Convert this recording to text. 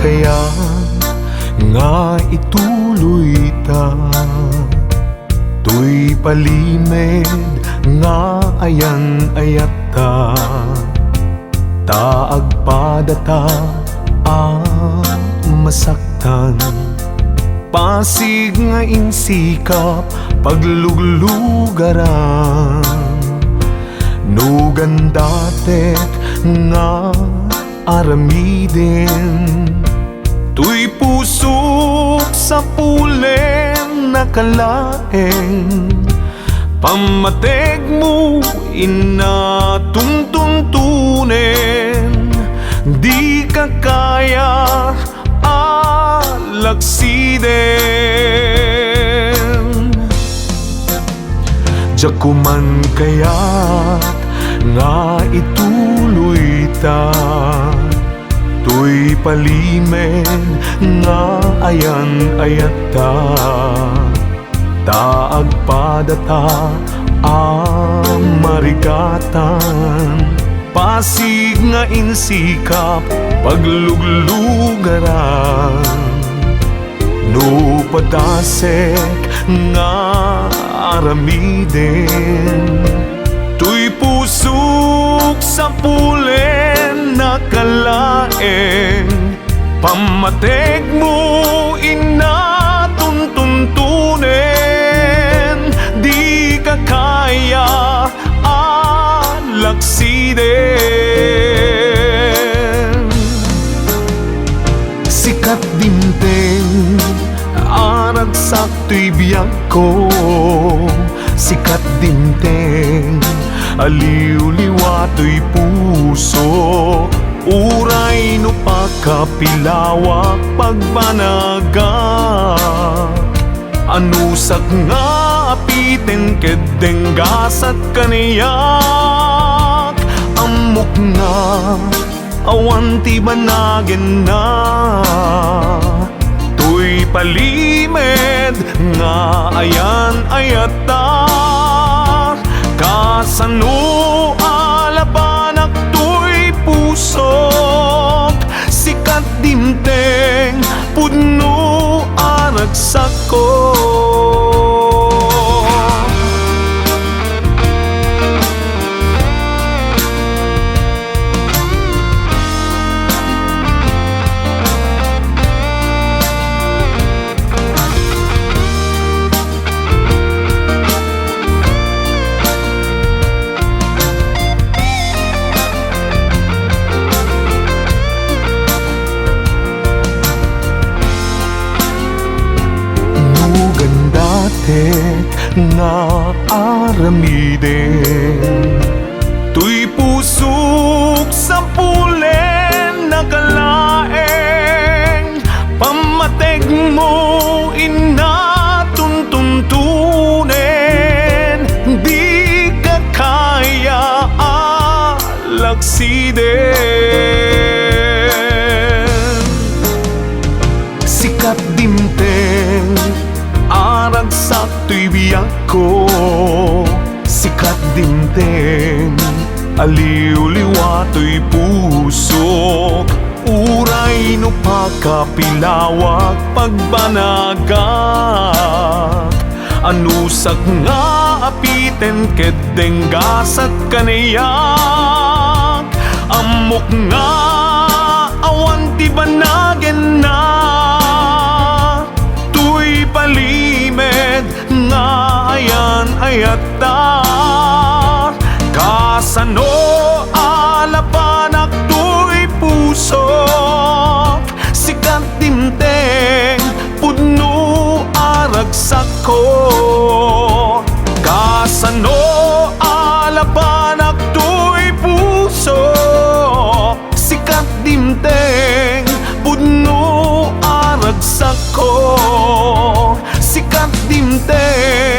kaya nga ituloy ta? Tuy palimed nga ayan-ayat ta, taagpadata masaktan. Pasig nga insikap pagluglugaran, nugan datet nga aramiden. Tuy pusok sa pulen nakalaeng, pamateg mo inatuntuntunen. Di ka kaya alagsiden. Jakuman kaya't nga ituloy ta, tuy palimed nga ayan-ayat ta, taagpadata marigatan. Pasig nga insikap pagluglugaran, no padasek nga aramiden. Tuy pusok sa pulen nakalaeng, pamateg mo inatuntuntunen. Di ka kaya alagsiden. Sikat dinteng aragsak tuy biyag ko, sikat dinteng aliw-liwa tuy puso. Uray no pakapilawak pagbanaga, anusak nga apiten kedeng gasat kaniyak. Amok nga awan ti banagin na, tuy palimed nga ayan-ayat ta. Kasano alabanak tuy pusok, sikat dimteng pudno aragsak ko. Nga aramiden, tuy pusok sa pulen nakalaeng, pamateg mo inatuntuntunen. Di ka kaya alagsiden. Sikat dimteng aragsak tuy biyag ko, sikat dinteng aliw-liwa tuy pusok. Uray no pakapilawak pagbanagak, anusak nga apiten kedeng gasat kaniyak. Amok nga awan ti banagin na, tuy palimed nga ayan-ayat ta. Kasano alabanak tuy pusok, sikat dimteng pudno aragsak ko. Kasano alabanak tuy pusok, sikat dimteng pudno aragsak ko. Sikat dimteng